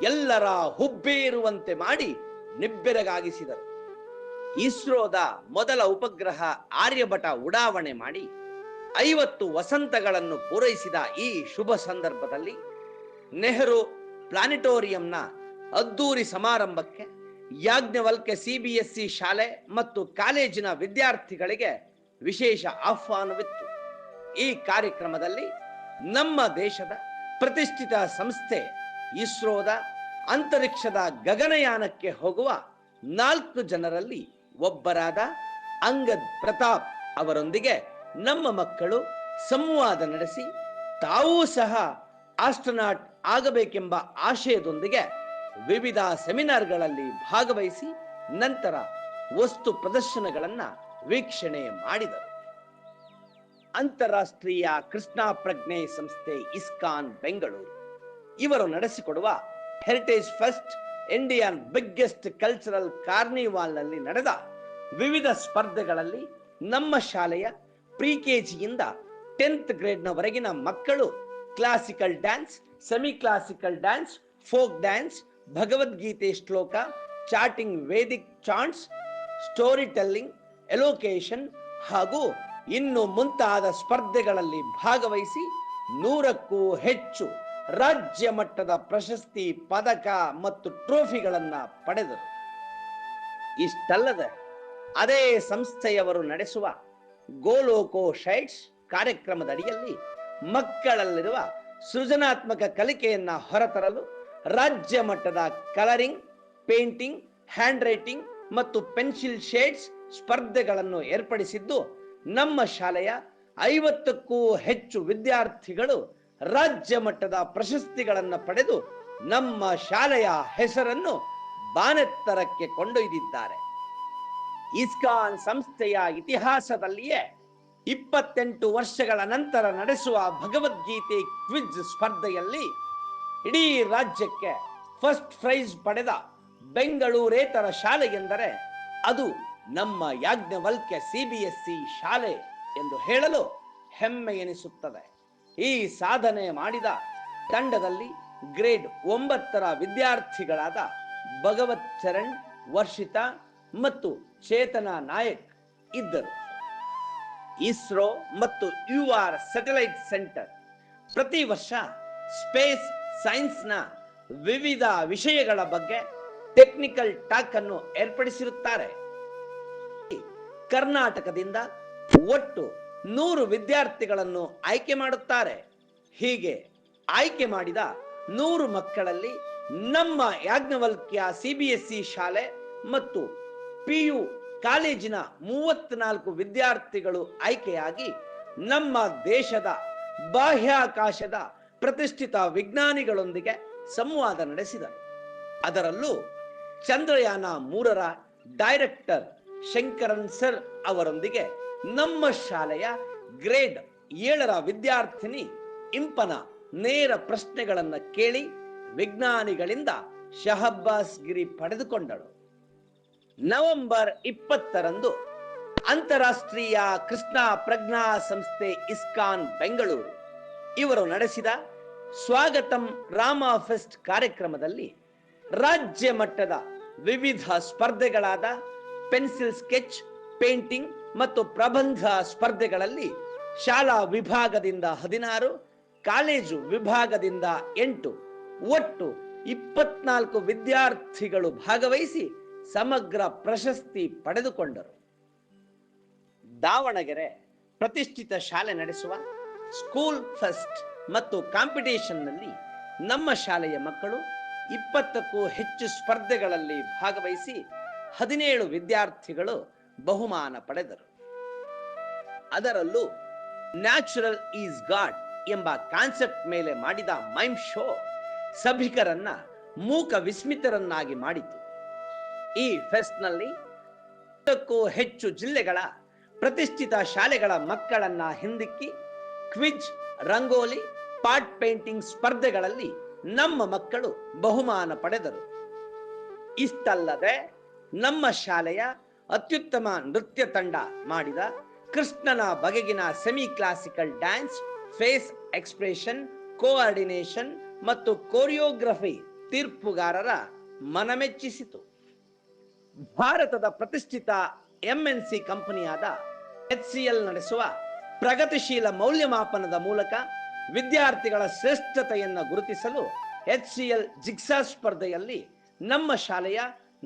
ಎಲ್ಲರ ಹುಬ್ಬೇರುವಂತೆ ಮಾಡಿ ನಿಬ್ಬೆರಗಾಗಿಸಿದರು. ಇಸ್ರೋದ ಮೊದಲ ಉಪಗ್ರಹ ಆರ್ಯಭಟ ಉಡಾವಣೆ ಮಾಡಿ 50 ವಸಂತಗಳನ್ನು ಪೂರೈಸಿದ ಈ ಶುಭ ಸಂದರ್ಭದಲ್ಲಿ ನೆಹರು ಪ್ಲಾನೆಟೋರಿಯಂನ ಅದ್ದೂರಿ ಸಮಾರಂಭಕ್ಕೆ ಯಾಜ್ಞವಲ್ಕ್ಯ CBSE ಶಾಲೆ ಮತ್ತು ಕಾಲೇಜಿನ ವಿದ್ಯಾರ್ಥಿಗಳಿಗೆ ವಿಶೇಷ ಆಹ್ವಾನವಿತ್ತು. ಈ ಕಾರ್ಯಕ್ರಮದಲ್ಲಿ ನಮ್ಮ ದೇಶದ ಪ್ರತಿಷ್ಠಿತ ಸಂಸ್ಥೆ ಇಸ್ರೋದ ಅಂತರಿಕ್ಷದ ಗಗನಯಾನಕ್ಕೆ ಹೋಗುವ 4 ಜನರಲ್ಲಿ ಒಬ್ಬರಾದ ಅಂಗದ್ ಪ್ರತಾಪ್ ಅವರೊಂದಿಗೆ ನಮ್ಮ ಮಕ್ಕಳು ಸಂವಾದ ನಡೆಸಿ ತಾವೂ ಸಹ ಆಸ್ಟ್ರೋನಾಟ್ ಆಗಬೇಕೆಂಬ ಆಶಯದೊಂದಿಗೆ ವಿವಿಧ ಸೆಮಿನಾರ್ಗಳಲ್ಲಿ ಭಾಗವಹಿಸಿ ನಂತರ ವಸ್ತು ಪ್ರದರ್ಶನಗಳನ್ನ ವೀಕ್ಷಣೆ ಮಾಡಿದರು. ಅಂತಾರಾಷ್ಟ್ರೀಯ ಕೃಷ್ಣ ಪ್ರಜ್ಞೆ ಸಂಸ್ಥೆ ಇಸ್ಕಾನ್ ಬೆಂಗಳೂರು ಇವರು ನಡೆಸಿಕೊಡುವ heritage fest Indian biggest cultural ಕಾರ್ನಿವಾಲ್ನಲ್ಲಿ ನಡೆದ ವಿವಿಧ ಸ್ಪರ್ಧೆಗಳಲ್ಲಿ ನಮ್ಮ ಶಾಲೆಯ ಪ್ರಿಕೆಜಿಯಿಂದ 10th ಗ್ರೇಡ್ನವರೆಗಿನ ಮಕ್ಕಳು classical dance, semi classical dance, folk dance, Bhagavad Gita shloka, chanting Vedic chants, story telling, elocution ಹಾಗೂ ಇನ್ನು ಮುಂತಾದ ಸ್ಪರ್ಧೆಗಳಲ್ಲಿ ಭಾಗವಹಿಸಿ 100ಕ್ಕೂ ಹೆಚ್ಚು ರಾಜ್ಯ ಮಟ್ಟದ ಪ್ರಶಸ್ತಿ, ಪದಕ ಮತ್ತು ಟ್ರೋಫಿಗಳನ್ನ ಪಡೆದರು. ಇಷ್ಟಲ್ಲದೆ ಅದೇ ಸಂಸ್ಥೆಯವರು ನಡೆಸುವ ಗೋಲೋಕೋ ಶೈಟ್ಸ್ ಕಾರ್ಯಕ್ರಮದ ಅಡಿಯಲ್ಲಿ ಮಕ್ಕಳಲ್ಲಿರುವ ಸೃಜನಾತ್ಮಕ ಕಲಿಕೆಯನ್ನ ಹೊರತರಲು ರಾಜ್ಯ ಮಟ್ಟದ ಕಲರಿಂಗ್, ಪೇಂಟಿಂಗ್, ಹ್ಯಾಂಡ್ ರೈಟಿಂಗ್ ಮತ್ತು ಪೆನ್ಸಿಲ್ ಶೇಡ್ಸ್ ಸ್ಪರ್ಧೆಗಳನ್ನು ಏರ್ಪಡಿಸಿದ್ದು ನಮ್ಮ ಶಾಲೆಯ 50ಕ್ಕೂ ಹೆಚ್ಚು ವಿದ್ಯಾರ್ಥಿಗಳು ರಾಜ್ಯ ಮಟ್ಟದ ಪ್ರಶಸ್ತಿಗಳನ್ನು ಪಡೆದು ನಮ್ಮ ಶಾಲೆಯ ಹೆಸರನ್ನು ಬಾನೆತ್ತರಕ್ಕೆ ಕೊಂಡೊಯ್ದಿದ್ದಾರೆ. ಇಸ್ಕಾನ್ ಸಂಸ್ಥೆಯ ಇತಿಹಾಸದಲ್ಲಿಯೇ 28 ವರ್ಷಗಳ ನಂತರ ನಡೆಸುವ ಭಗವದ್ಗೀತೆ ಕ್ವಿಜ್ ಸ್ಪರ್ಧೆಯಲ್ಲಿ ಇಡೀ ರಾಜ್ಯಕ್ಕೆ ಫಸ್ಟ್ ಪ್ರೈಸ್ ಪಡೆದ ಬೆಂಗಳೂರೇತರ ಶಾಲೆ ಎಂದರೆ ಅದು ನಮ್ಮ ಯಾಜ್ಞವಲ್ಕ್ಯ CBSE ಶಾಲೆ ಎಂದು ಹೇಳಲು ಹೆಮ್ಮೆ ಎನಿಸುತ್ತದೆ. ಈ ಸಾಧನೆ ಮಾಡಿದ ತಂಡದಲ್ಲಿ ಗ್ರೇಡ್ 9ರ ವಿದ್ಯಾರ್ಥಿಗಳಾದ ಭಗವತ್ ಚರಣ್, ವರ್ಷಿತಾ ಮತ್ತು ಚೇತನಾ ನಾಯಕ್ ಇದ್ದರು. ಇಸ್ರೋ ಮತ್ತು UR ಸ್ಯಾಟಲೈಟ್ ಸೆಂಟರ್ ಪ್ರತಿ ವರ್ಷ ಸ್ಪೇಸ್ ಸೈನ್ಸ್ನ ವಿವಿಧ ವಿಷಯಗಳ ಬಗ್ಗೆ ಟೆಕ್ನಿಕಲ್ ಟಾಕ್ ಅನ್ನು ಏರ್ಪಡಿಸಿರುತ್ತಾರೆ. ಕರ್ನಾಟಕದಿಂದ ಒಟ್ಟು 100 ವಿದ್ಯಾರ್ಥಿಗಳನ್ನು ಆಯ್ಕೆ ಮಾಡುತ್ತಾರೆ. ಹೀಗೆ ಆಯ್ಕೆ ಮಾಡಿದ 100 ಮಕ್ಕಳಲ್ಲಿ ನಮ್ಮ ಯಾಜ್ಞವಲ್ಕ್ಯ CBSE ಶಾಲೆ ಮತ್ತು PU ಕಾಲೇಜಿನ 34 ವಿದ್ಯಾರ್ಥಿಗಳು ಆಯ್ಕೆಯಾಗಿ ನಮ್ಮ ದೇಶದ ಬಾಹ್ಯಾಕಾಶದ ಪ್ರತಿಷ್ಠಿತ ವಿಜ್ಞಾನಿಗಳೊಂದಿಗೆ ಸಂವಾದ ನಡೆಸಿದರು. ಅದರಲ್ಲೂ ಚಂದ್ರಯಾನ 3ರ ಡೈರೆಕ್ಟರ್ ಶಂಕರನ್ ಸರ್ ಅವರೊಂದಿಗೆ ನಮ್ಮ ಶಾಲೆಯ ಗ್ರೇಡ್ 7ರ ವಿದ್ಯಾರ್ಥಿನಿ ಇಂಪನ ನೇರ ಪ್ರಶ್ನೆಗಳನ್ನು ಕೇಳಿ ವಿಜ್ಞಾನಿಗಳಿಂದ ಶಹಬ್ಬಾಸ್ಗಿರಿ ಪಡೆದುಕೊಂಡಳು. ನವೆಂಬರ್ 20ರಂದು ಅಂತಾರಾಷ್ಟ್ರೀಯ ಕೃಷ್ಣ ಪ್ರಜ್ಞಾ ಸಂಸ್ಥೆ ಇಸ್ಕಾನ್ ಬೆಂಗಳೂರು ಇವರು ನಡೆಸಿದ ಸ್ವಾಗತಂ ರಾಮ ಫೆಸ್ಟ್ ಕಾರ್ಯಕ್ರಮದಲ್ಲಿ ರಾಜ್ಯ ಮಟ್ಟದ ವಿವಿಧ ಸ್ಪರ್ಧೆಗಳಾದ ಪೆನ್ಸಿಲ್ ಸ್ಕೆಚ್, ಪೇಂಟಿಂಗ್ ಮತ್ತು ಪ್ರಬಂಧ ಸ್ಪರ್ಧೆಗಳಲ್ಲಿ ಶಾಲಾ ವಿಭಾಗದಿಂದ 16, ಕಾಲೇಜು ವಿಭಾಗದಿಂದ 8 ಒಟ್ಟು 24 ವಿದ್ಯಾರ್ಥಿಗಳು ಭಾಗವಹಿಸಿ ಸಮಗ್ರ ಪ್ರಶಸ್ತಿ ಪಡೆದುಕೊಂಡರು. ದಾವಣಗೆರೆ ಪ್ರತಿಷ್ಠಿತ ಶಾಲೆ ನಡೆಸುವ ಸ್ಕೂಲ್ ಫೆಸ್ಟ್ ಮತ್ತು ಕಾಂಪಿಟೇಷನ್ನಲ್ಲಿ ನಮ್ಮ ಶಾಲೆಯ ಮಕ್ಕಳು 20ಕ್ಕೂ ಹೆಚ್ಚು ಸ್ಪರ್ಧೆಗಳಲ್ಲಿ ಭಾಗವಹಿಸಿ 17 ವಿದ್ಯಾರ್ಥಿಗಳು ಬಹುಮಾನ ಪಡೆದರು. ಅದರಲ್ಲೂ ನ್ಯಾಚುರಲ್ ಈಸ್ ಗಾಡ್ ಎಂಬ ಕಾನ್ಸೆಪ್ಟ್ ಮೇಲೆ ಮಾಡಿದ ಮೈಮ್ ಶೋ ಸಭಿಕರನ್ನ ಮೂಕ ವಿಸ್ಮಿತರನ್ನಾಗಿ ಮಾಡಿತು. ಈ ಫೆಸ್ಟ್ನಲ್ಲಿ 10ಕ್ಕೂ ಹೆಚ್ಚು ಜಿಲ್ಲೆಗಳ ಪ್ರತಿಷ್ಠಿತ ಶಾಲೆಗಳ ಮಕ್ಕಳನ್ನ ಹಿಂದಿಕ್ಕಿ ಕ್ವಿಜ್, ರಂಗೋಲಿ, ಪಾಟ್ ಪೇಂಟಿಂಗ್ ಸ್ಪರ್ಧೆಗಳಲ್ಲಿ ನಮ್ಮ ಮಕ್ಕಳು ಬಹುಮಾನ ಪಡೆದರು. ಇಷ್ಟಲ್ಲದೆ ನಮ್ಮ ಶಾಲೆಯ ಅತ್ಯುತ್ತಮ ನೃತ್ಯ ತಂಡ ಮಾಡಿದ ಕೃಷ್ಣನ ಬಗೆಗಿನ semi classical dance, face expression, coordination ಮತ್ತು ಕೋರಿಯೋಗ್ರಫಿ ತೀರ್ಪುಗಾರರ ಮನಮೆಚ್ಚಿಸಿತು. ಭಾರತದ ಪ್ರತಿಷ್ಠಿತ ಎಂಎನ್ಸಿ ಕಂಪನಿಯಾದ HCL ನಡೆಸುವ ಪ್ರಗತಿಶೀಲ ಮೌಲ್ಯಮಾಪನದ ಮೂಲಕ ವಿದ್ಯಾರ್ಥಿಗಳ ಶ್ರೇಷ್ಠತೆಯನ್ನು ಗುರುತಿಸಲು HCL ಜಿಗ್ಸಾ ಸ್ಪರ್ಧೆಯಲ್ಲಿ ನಮ್ಮ ಶಾಲೆಯ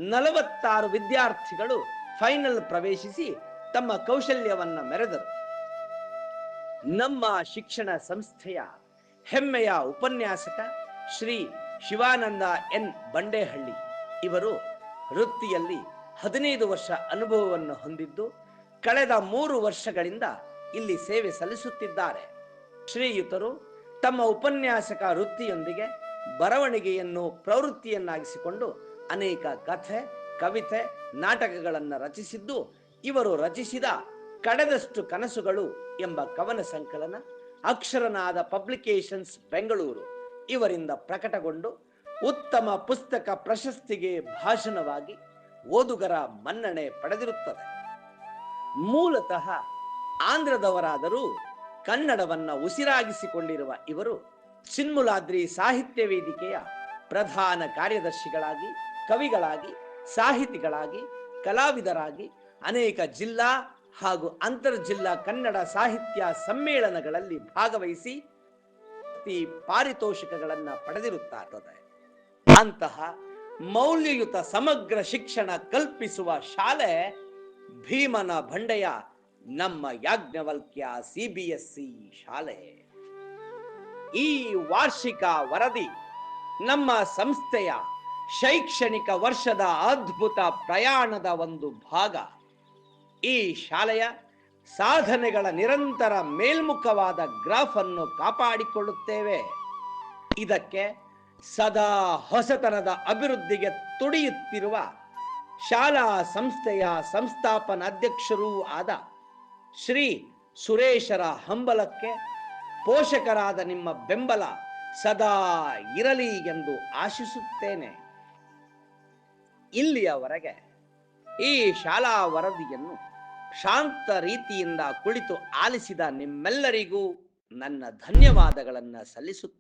46 ವಿದ್ಯಾರ್ಥಿಗಳು ಫೈನಲ್ ಪ್ರವೇಶಿಸಿ ತಮ್ಮ ಕೌಶಲ್ಯವನ್ನು ಮೆರೆದರು. ನಮ್ಮ ಶಿಕ್ಷಣ ಸಂಸ್ಥೆಯ ಹೆಮ್ಮೆಯ ಉಪನ್ಯಾಸಕ ಶ್ರೀ ಶಿವಾನಂದ ಎನ್ ಬಂಡೇಹಳ್ಳಿ ಇವರು ವೃತ್ತಿಯಲ್ಲಿ 15 ವರ್ಷ ಅನುಭವವನ್ನು ಹೊಂದಿದ್ದು ಕಳೆದ 3 ವರ್ಷಗಳಿಂದ ಇಲ್ಲಿ ಸೇವೆ ಸಲ್ಲಿಸುತ್ತಿದ್ದಾರೆ. ಶ್ರೀಯುತರು ತಮ್ಮ ಉಪನ್ಯಾಸಕ ವೃತ್ತಿಯೊಂದಿಗೆ ಬರವಣಿಗೆಯನ್ನು ಪ್ರವೃತ್ತಿಯನ್ನಾಗಿಸಿಕೊಂಡು ಅನೇಕ ಕಥೆ, ಕವಿತೆ, ನಾಟಕಗಳನ್ನು ರಚಿಸಿದ್ದು ಇವರು ರಚಿಸಿದ ಕಡೆದಷ್ಟು ಕನಸುಗಳು ಎಂಬ ಕವನ ಸಂಕಲನ ಅಕ್ಷರನಾದ ಪಬ್ಲಿಕೇಶನ್ಸ್ ಬೆಂಗಳೂರು ಇವರಿಂದ ಪ್ರಕಟಗೊಂಡು ಉತ್ತಮ ಪುಸ್ತಕ ಪ್ರಶಸ್ತಿಗೆ ಭಾಜನವಾಗಿ ಓದುಗರ ಮನ್ನಣೆ ಪಡೆದಿರುತ್ತದೆ. ಮೂಲತಃ ಆಂಧ್ರದವರಾದರೂ ಕನ್ನಡವನ್ನ ಉಸಿರಾಗಿಸಿಕೊಂಡಿರುವ ಇವರು ಚಿನ್ಮುಲಾದ್ರಿ ಸಾಹಿತ್ಯ ವೇದಿಕೆಯ ಪ್ರಧಾನ ಕಾರ್ಯದರ್ಶಿಗಳಾಗಿ, ಕವಿಗಳಾಗಿ, ಸಾಹಿತಿಗಳಾಗಿ, ಕಲಾವಿದರಾಗಿ ಅನೇಕ ಜಿಲ್ಲಾ ಹಾಗೂ ಅಂತರ್ಜಿಲ್ಲಾ ಕನ್ನಡ ಸಾಹಿತ್ಯ ಸಮ್ಮೇಳನಗಳಲ್ಲಿ ಭಾಗವಹಿಸಿ ಪಾರಿತೋಷಿಕಗಳನ್ನು ಪಡೆದಿರುತ್ತಾರೆ. ಅಂತಹ ಮೌಲ್ಯಯುತ ಸಮಗ್ರ ಶಿಕ್ಷಣ ಕಲ್ಪಿಸುವ ಶಾಲೆ ಭೀಮನ ಬಂಡೆಯ ನಮ್ಮ ಯಾಜ್ಞವಲ್ಕ್ಯ CBSE ಶಾಲೆ. ಈ ವಾರ್ಷಿಕ ವರದಿ ನಮ್ಮ ಸಂಸ್ಥೆಯ ಶೈಕ್ಷಣಿಕ ವರ್ಷದ ಅದ್ಭುತ ಪ್ರಯಾಣದ ಒಂದು ಭಾಗ. ಈ ಶಾಲೆಯ ಸಾಧನೆಗಳ ನಿರಂತರ ಮೇಲ್ಮುಖವಾದ ಗ್ರಾಫ್ ಅನ್ನು ಕಾಪಾಡಿಕೊಳ್ಳುತ್ತೇವೆ. ಇದಕ್ಕೆ ಸದಾ ಹೊಸತನದ ಅಭಿವೃದ್ಧಿಗೆ ತುಡಿಯುತ್ತಿರುವ ಶಾಲಾ ಸಂಸ್ಥೆಯ ಸಂಸ್ಥಾಪನಾಧ್ಯಕ್ಷರೂ ಆದ ಶ್ರೀ ಸುರೇಶರ ಹಂಬಲಕ್ಕೆ ಪೋಷಕರಾದ ನಿಮ್ಮ ಬೆಂಬಲ ಸದಾ ಇರಲಿ ಎಂದು ಆಶಿಸುತ್ತೇನೆ. ಇಲ್ಲಿಯವರೆಗೆ ಈ ಶಾಲಾ ವರದಿಯನ್ನು ಶಾಂತ ರೀತಿಯಿಂದ ಕುಳಿತು ಆಲಿಸಿದ ನಿಮ್ಮೆಲ್ಲರಿಗೂ ನನ್ನ ಧನ್ಯವಾದಗಳನ್ನು ಸಲ್ಲಿಸುತ್ತೇನೆ.